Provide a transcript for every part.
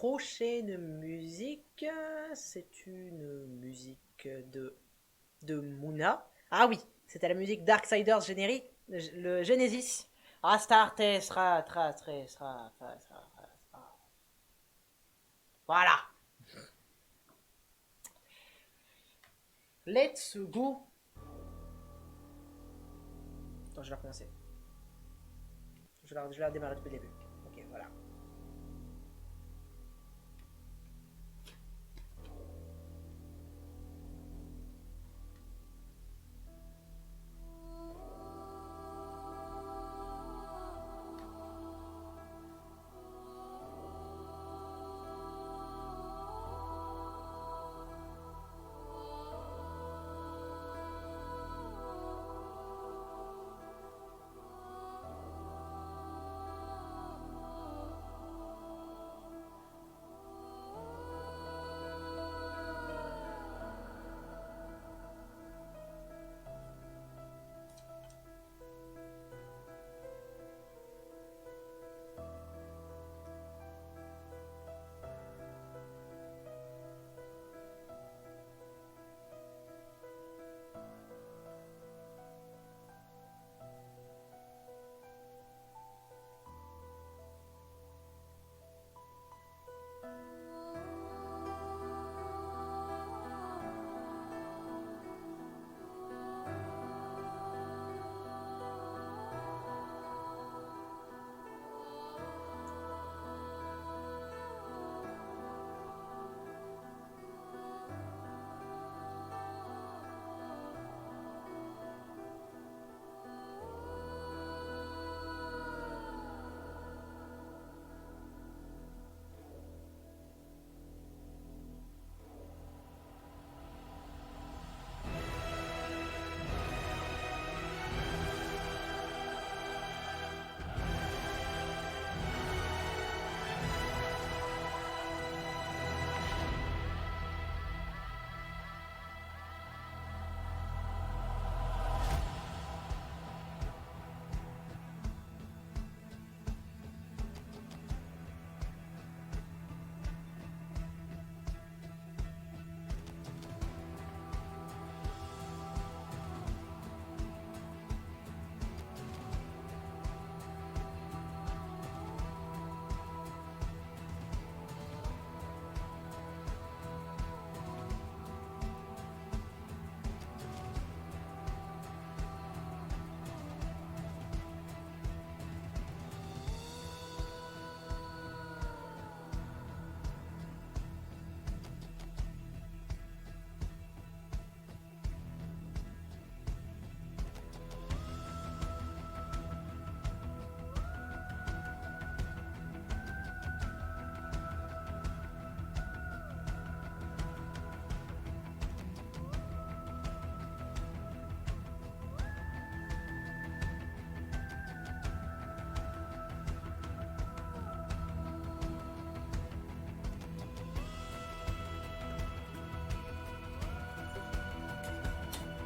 prochaine musique, c'est une musique de Moona. Ah oui, c'était la musique Darksiders générique, le Genesis. Astarte sera. Voilà. Let's go. Attends, je vais recommencer. Je vais la démarrer depuis le début. Ok, voilà.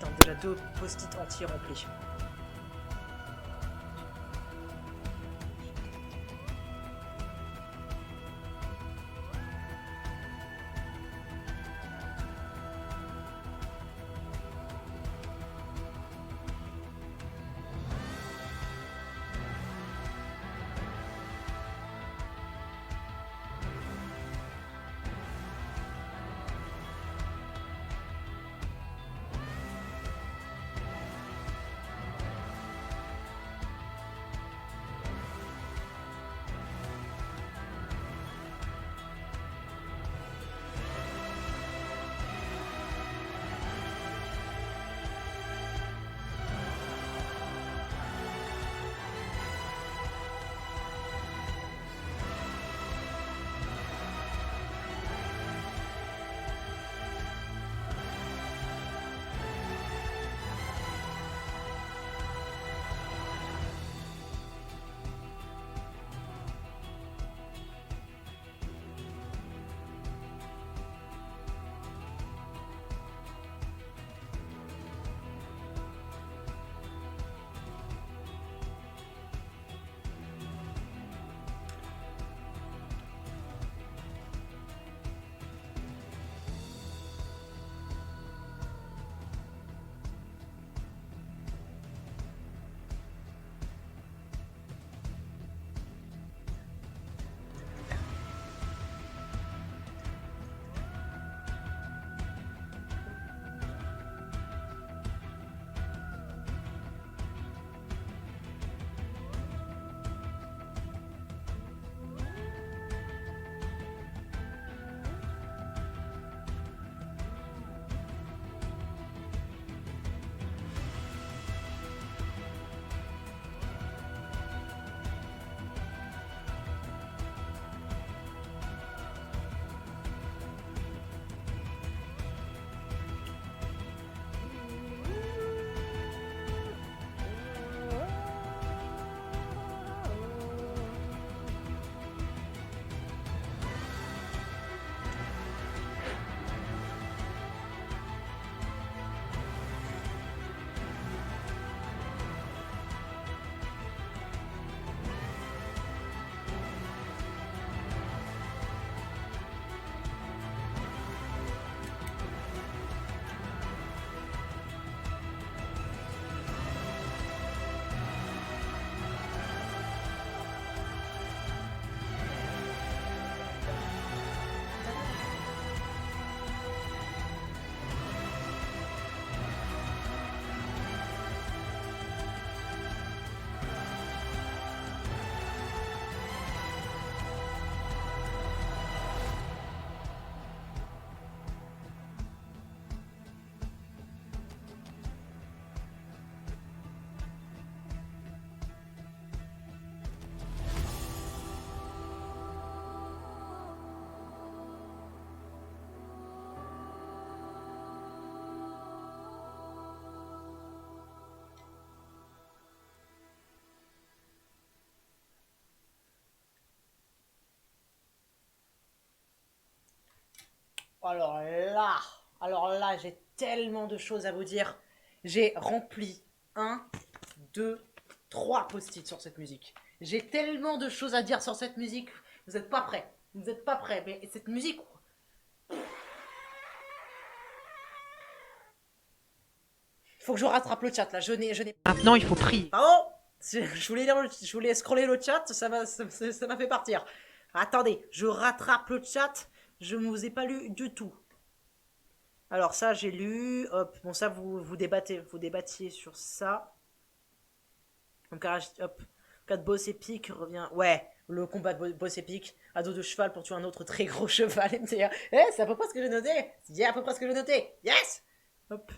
Putain, déjà deux post-it entiers remplis. Alors là, j'ai tellement de choses à vous dire. J'ai rempli un, deux, trois post-it sur cette musique. J'ai tellement de choses à dire sur cette musique. Vous n'êtes pas prêts. Vous n'êtes pas prêts. Mais cette musique, il faut que je rattrape le chat là. Maintenant, il faut prier. Pardon. Je voulais scroller le chat. Ça m'a fait partir. Attendez, je rattrape le chat. Je ne vous ai pas lu du tout. Alors ça, j'ai lu. Hop, bon ça, vous débattiez sur ça. Donc, hop, 4 boss épique revient. Ouais, le combat de boss épique à dos de cheval pour tuer un autre très gros cheval. Et me dire, c'est à peu près ce que j'ai noté. C'est à peu près ce que j'ai noté. Yes. Hop.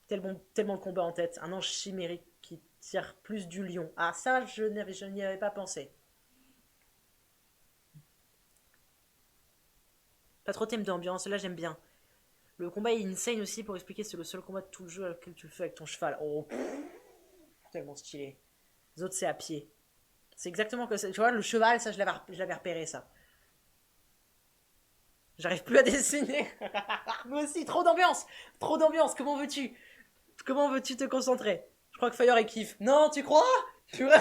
Tellement le combat en tête. Un ange chimérique qui tire plus du lion. Ah ça, je n'y avais pas pensé. Pas trop thème d'ambiance, là j'aime bien. Le combat est insane aussi pour expliquer c'est le seul combat de tout le jeu auquel tu le fais avec ton cheval. Oh, tellement stylé. Les autres c'est à pied. C'est exactement que ça. Tu vois, le cheval, ça je l'avais repéré ça. J'arrive plus à dessiner. Moi aussi, trop d'ambiance. Trop d'ambiance, comment veux-tu? Comment veux-tu te concentrer? Je crois que Fire est kiffe. Non, tu crois? Tu vois?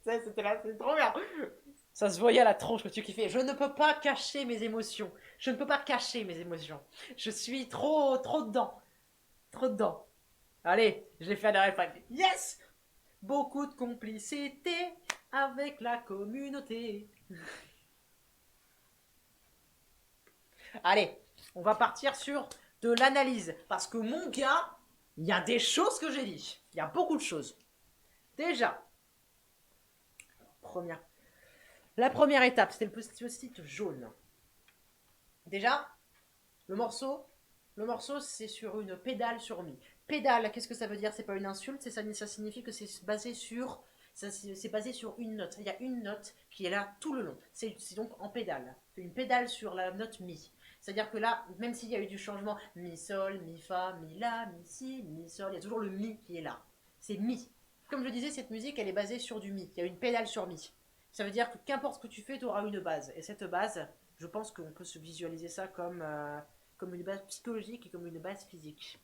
C'était là, c'est trop bien. Ça se voyait à la tronche que tu kiffais. Je ne peux pas cacher mes émotions. Je ne peux pas cacher mes émotions. Je suis trop dedans. Trop dedans. Allez, je vais faire des réflexes. Yes! Beaucoup de complicité avec la communauté. Allez, on va partir sur de l'analyse. Parce que mon gars, il y a des choses que j'ai dit. Il y a beaucoup de choses. Déjà, la première étape, c'était le post-it jaune. Déjà, le morceau, c'est sur une pédale sur mi. Pédale, qu'est-ce que ça veut dire? C'est pas une insulte, ça signifie que c'est basé sur une note. Il y a une note qui est là tout le long. C'est donc en pédale. C'est une pédale sur la note mi. C'est-à-dire que là, même s'il y a eu du changement, mi sol, mi fa, mi la, mi si, mi sol, il y a toujours le mi qui est là. C'est mi. Comme je disais, cette musique, elle est basée sur du mi. Il y a une pédale sur mi. Ça veut dire que qu'importe ce que tu fais, tu auras une base. Et cette base, je pense qu'on peut se visualiser ça comme une base psychologique et comme une base physique.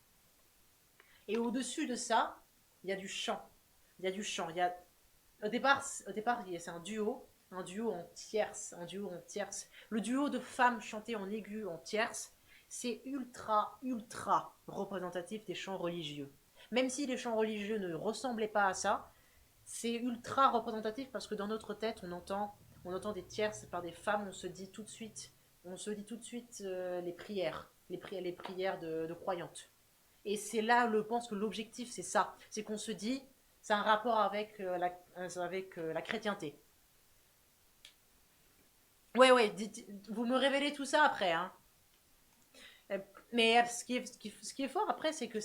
Et au-dessus de ça, il y a du chant. Il y a du chant. Au départ, c'est un duo en tierce. Le duo de femmes chantées en aigu en tierce, c'est ultra représentatif des chants religieux. Même si les chants religieux ne ressemblaient pas à ça, c'est ultra représentatif parce que dans notre tête, on entend des tierces par des femmes, on se dit tout de suite les prières, les prières de croyantes. Et c'est là, je pense que l'objectif, c'est ça. C'est qu'on se dit, c'est un rapport avec, la chrétienté. Ouais, vous me révélez tout ça après. Hein. Mais ce qui est fort après, c'est que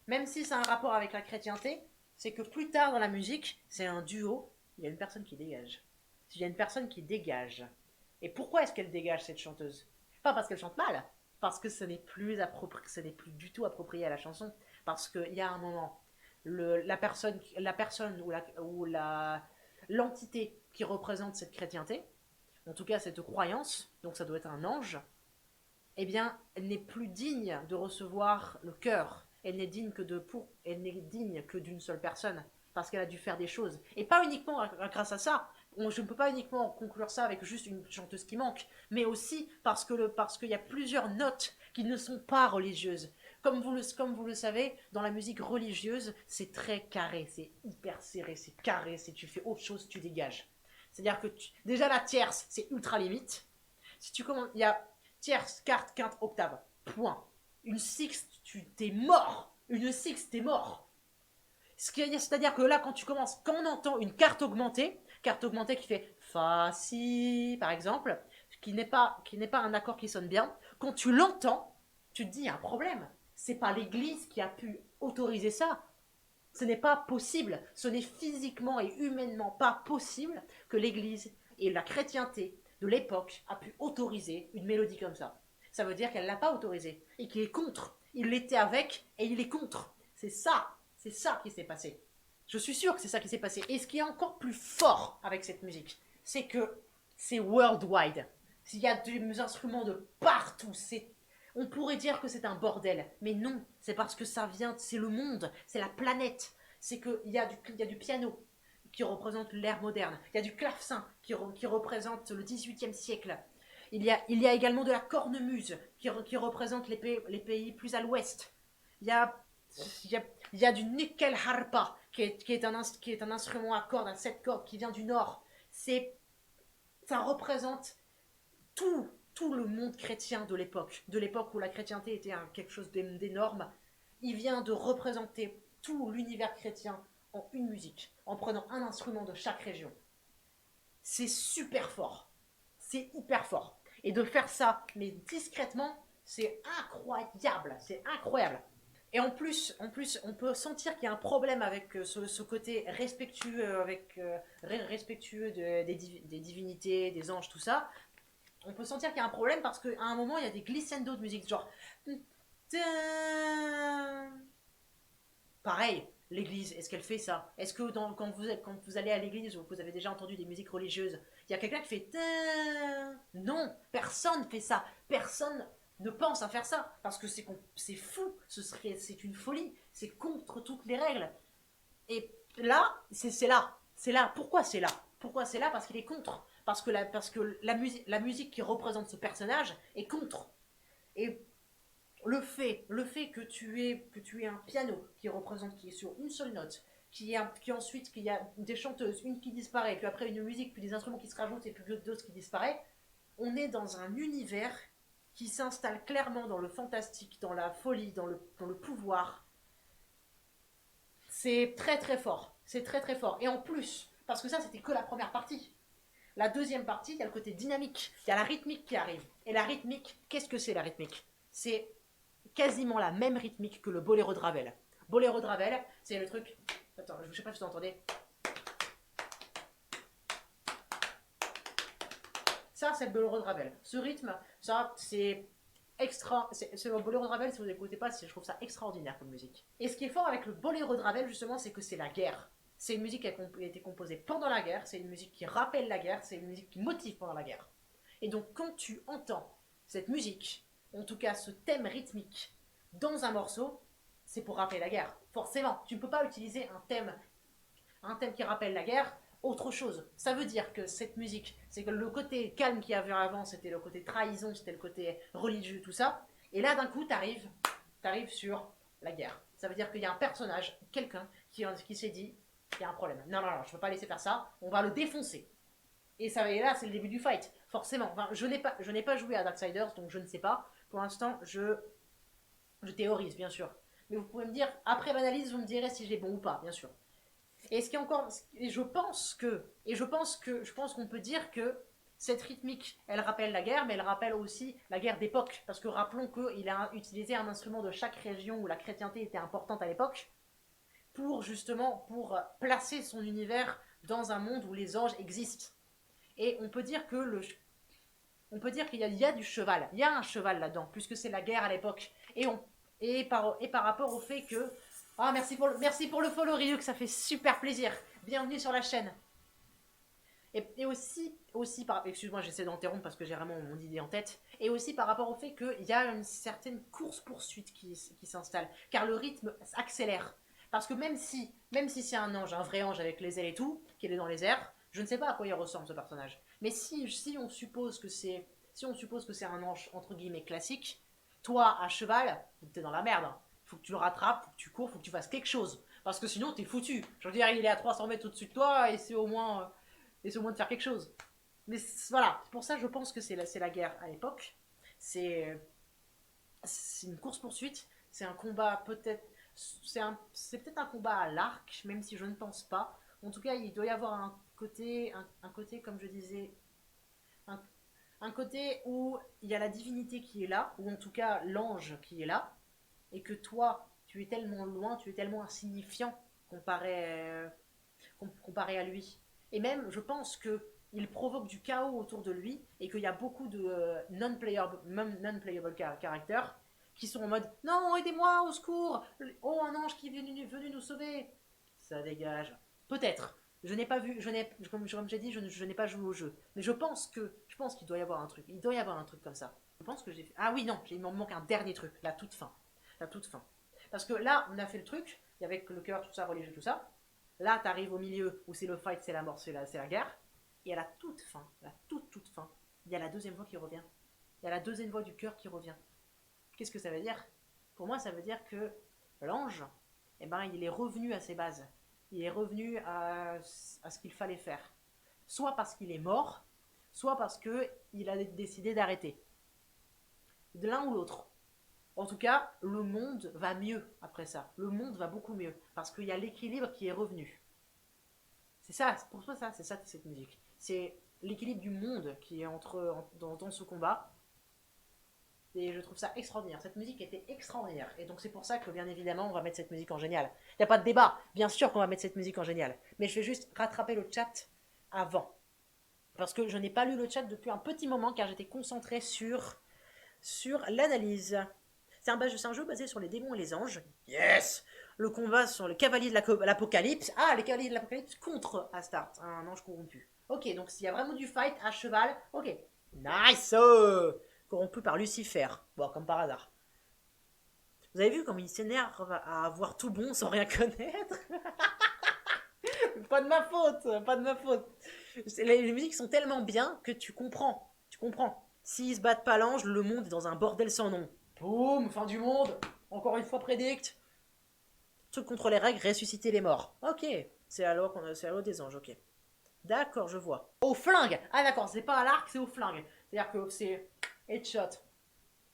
même si c'est un rapport avec la chrétienté, c'est que plus tard dans la musique, c'est un duo, il y a une personne qui dégage. Il y a une personne qui dégage. Et pourquoi est-ce qu'elle dégage cette chanteuse? Pas parce qu'elle chante mal, parce que ce n'est plus du tout approprié à la chanson. Parce qu'il y a un moment, la personne ou l'entité qui représente cette chrétienté, en tout cas cette croyance, donc ça doit être un ange, eh bien, elle n'est plus digne de recevoir le cœur. Elle n'est digne que d'une seule personne, parce qu'elle a dû faire des choses. Et pas uniquement grâce à ça. Je ne peux pas uniquement conclure ça avec juste une chanteuse qui manque, mais aussi parce qu'il y a plusieurs notes qui ne sont pas religieuses. Comme vous le savez, dans la musique religieuse, c'est très carré, c'est hyper serré, c'est carré. Si tu fais autre chose, tu dégages. C'est-à-dire que déjà la tierce, c'est ultra limite. Si tu commences, il y a tierce, quarte, quinte, octave. Point. Une sixte, t'es mort. Une sixte, t'es mort. C'est-à-dire que là, quand on entend une carte augmentée qui fait fa, si, par exemple, qui n'est pas un accord qui sonne bien, quand tu l'entends, tu te dis, il y a un problème. C'est pas l'Église qui a pu autoriser ça. Ce n'est pas possible. Ce n'est physiquement et humainement pas possible que l'Église et la chrétienté de l'époque a pu autoriser une mélodie comme ça. Ça veut dire qu'elle ne l'a pas autorisé et qu'il est contre. Il l'était avec et il est contre. C'est ça qui s'est passé. Je suis sûr que c'est ça qui s'est passé. Et ce qui est encore plus fort avec cette musique, c'est que c'est worldwide. Il y a des instruments de partout. On pourrait dire que c'est un bordel, mais non, c'est parce que ça vient, c'est le monde, c'est la planète. C'est qu'il y a du piano qui représente l'ère moderne, il y a du clavecin qui représente le XVIIIe siècle, il y a également de la cornemuse qui représente les pays plus à l'ouest. Il y a, il y a, il y a du nickel harpa qui est un instrument à cordes, à 7 cordes qui vient du nord. Ça représente tout le monde chrétien de l'époque où la chrétienté était quelque chose d'énorme. Il vient de représenter tout l'univers chrétien en une musique, en prenant un instrument de chaque région. C'est super fort. C'est hyper fort. Et de faire ça, mais discrètement, c'est incroyable. C'est incroyable. Et en plus, on peut sentir qu'il y a un problème avec ce côté respectueux, respectueux des divinités, des anges, tout ça. On peut sentir qu'il y a un problème parce qu'à un moment, il y a des glissando de musique, genre. Pareil, l'église, est-ce qu'elle fait ça? Est-ce que quand vous allez à l'église ou que vous avez déjà entendu des musiques religieuses, il y a quelqu'un qui fait. Non, personne fait ça. Personne ne pense à faire ça parce que c'est fou, c'est une folie, c'est contre toutes les règles. Et là, c'est là. C'est là. Pourquoi c'est là? Pourquoi c'est là? Parce qu'il est contre. Parce que la musique qui représente ce personnage est contre. Et le fait que tu aies un piano qui est sur une seule note, ensuite qu'il y a des chanteuses, une qui disparaît, puis après une musique, puis des instruments qui se rajoutent et puis d'autres qui disparaissent, on est dans un univers qui s'installe clairement dans le fantastique, dans la folie, dans le pouvoir. C'est très très fort. C'est très très fort. Et en plus, parce que ça c'était que la première partie. La deuxième partie, il y a le côté dynamique, il y a la rythmique qui arrive. Et la rythmique, qu'est-ce que c'est la rythmique? C'est quasiment la même rythmique que le boléro de Ravel. Boléro de Ravel, c'est le truc. Attends, je sais pas si vous entendez. Ça, c'est le boléro de Ravel. Ce rythme, ça, c'est extra. C'est le boléro de Ravel, si vous n'écoutez pas, je trouve ça extraordinaire comme musique. Et ce qui est fort avec le boléro de Ravel, justement, c'est que c'est la guerre. C'est une musique qui a été composée pendant la guerre, c'est une musique qui rappelle la guerre, c'est une musique qui motive pendant la guerre. Et donc, quand tu entends cette musique, en tout cas ce thème rythmique, dans un morceau, c'est pour rappeler la guerre. Forcément, tu ne peux pas utiliser un thème qui rappelle la guerre, autre chose. Ça veut dire que cette musique, c'est que le côté calme qu'il y avait avant, c'était le côté trahison, c'était le côté religieux, tout ça. Et là, d'un coup, t'arrives sur la guerre. Ça veut dire qu'il y a un personnage, quelqu'un, qui s'est dit, il y a un problème. Non, non, non, je ne peux pas laisser faire ça, on va le défoncer. Et là, c'est le début du fight, forcément. Enfin, je n'ai pas joué à Darksiders, donc je ne sais pas. Pour l'instant, je théorise, bien sûr. Mais vous pouvez me dire, après l'analyse, vous me direz si j'ai bon ou pas, bien sûr. Et ce qui est encore, et je pense qu'on peut dire que cette rythmique, elle rappelle la guerre, mais elle rappelle aussi la guerre d'époque, parce que rappelons qu'il a utilisé un instrument de chaque région où la chrétienté était importante à l'époque, pour placer son univers dans un monde où les anges existent. Et on peut dire qu'il y a du cheval, il y a un cheval là-dedans, puisque c'est la guerre à l'époque. Et par rapport au fait que ah, merci pour le follow, Ryuk, ça fait super plaisir. Bienvenue sur la chaîne. Et aussi excuse-moi, j'essaie d'interrompre parce que j'ai vraiment mon idée en tête. Et aussi par rapport au fait qu'il y a une certaine course-poursuite qui s'installe. Car le rythme accélère. Parce que même si c'est un ange, un vrai ange avec les ailes et tout, qui est dans les airs, je ne sais pas à quoi il ressemble ce personnage. Mais si on suppose que c'est un ange entre guillemets classique, toi à cheval, t'es dans la merde. Faut que tu le rattrapes, faut que tu cours, faut que tu fasses quelque chose. Parce que sinon, t'es foutu. Je veux dire, il est à 300 mètres au-dessus de toi et c'est au moins de faire quelque chose. Mais voilà, pour ça, je pense que c'est la guerre à l'époque. C'est une course-poursuite. C'est un combat peut-être. C'est peut-être un combat à l'arc, même si je ne pense pas. En tout cas, il doit y avoir un côté, comme je disais, un, un côté où il y a la divinité qui est là, ou en tout cas l'ange qui est là, et que toi, tu es tellement loin, tu es tellement insignifiant comparé à lui. Et même, je pense que il provoque du chaos autour de lui et qu'il y a beaucoup de non-playable characters qui sont en mode non, aidez-moi, au secours, oh, un ange qui est venu nous sauver. Ça dégage. Peut-être. Je n'ai pas vu, comme j'ai dit, je n'ai pas joué au jeu. Mais je pense pense qu'il doit y avoir un truc. Il doit y avoir un truc comme ça. Je pense que j'ai fait... Ah oui, non, il m'en manque un dernier truc. La toute fin. La toute fin. Parce que là, on a fait le truc, avec le cœur, tout ça, religieux, tout ça. Là, t'arrives au milieu où c'est le fight, c'est la mort, c'est la guerre. Et à la toute fin, la toute fin, il y a la deuxième voix qui revient. Il y a la deuxième voix du cœur qui revient. Qu'est-ce que ça veut dire? Pour moi, ça veut dire que l'ange, eh ben, il est revenu à ses bases. Il est revenu à ce qu'il fallait faire. Soit parce qu'il est mort, soit parce qu'il a décidé d'arrêter. De l'un ou l'autre. En tout cas, le monde va mieux après ça. Le monde va beaucoup mieux. Parce qu'il y a l'équilibre qui est revenu. C'est ça, c'est pour toi ça, c'est ça cette musique. C'est l'équilibre du monde qui est dans ce combat. Et je trouve ça extraordinaire. Cette musique était extraordinaire. Et donc c'est pour ça que bien évidemment on va mettre cette musique en génial. Il n'y a pas de débat. Bien sûr qu'on va mettre cette musique en génial. Mais je vais juste rattraper le chat avant. Parce que je n'ai pas lu le chat depuis un petit moment car j'étais concentré sur l'analyse. C'est un jeu basé sur les démons et les anges. Yes. Le combat sont les cavaliers de l'Apocalypse. Ah, les cavaliers de l'Apocalypse contre Astarte, un ange corrompu. Ok, donc s'il y a vraiment du fight à cheval, ok. Nice. Corrompu par Lucifer. Bon, comme par hasard. Vous avez vu comme il s'énerve à avoir tout bon sans rien connaître? Pas de ma faute, pas de ma faute. Les musiques sont tellement bien que tu comprends. Tu comprends. S'ils se battent pas l'ange, le monde est dans un bordel sans nom. Boum, fin du monde. Encore une fois prédict. Truc contre les règles, ressusciter les morts. Ok, c'est à l'eau des anges, ok. D'accord, je vois. Au flingue. Ah d'accord, c'est pas à l'arc, c'est au flingue. C'est-à-dire que c'est headshot.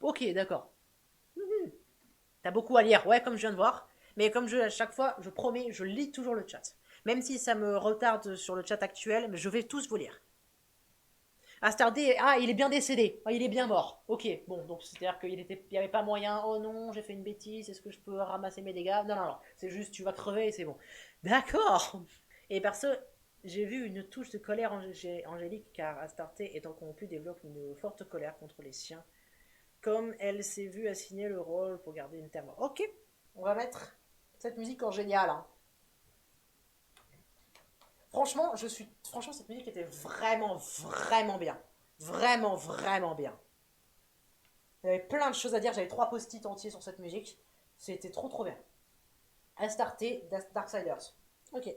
Ok, d'accord. T'as beaucoup à lire, ouais, comme je viens de voir. Mais comme à chaque fois, je promets, je lis toujours le chat. Même si ça me retarde sur le chat actuel, mais je vais tous vous lire. Astardé, ah, il est bien décédé. Ah, il est bien mort. Ok, bon, donc c'est-à-dire qu'il n'y avait pas moyen. Oh non, j'ai fait une bêtise. Est-ce que je peux ramasser mes dégâts? Non, non, non. C'est juste, tu vas crever et c'est bon. D'accord. Et perso, j'ai vu une touche de colère angélique car Astarté, étant corrompue, développe une forte colère contre les siens. Comme elle s'est vue assigner le rôle pour garder une terre. Ok, on va mettre cette musique en génial. Hein. Franchement, cette musique était vraiment, vraiment bien. Vraiment, vraiment bien. Il y avait plein de choses à dire. J'avais 3 post-it entiers sur cette musique. C'était trop, trop bien. Astarté, Darksiders. Ok.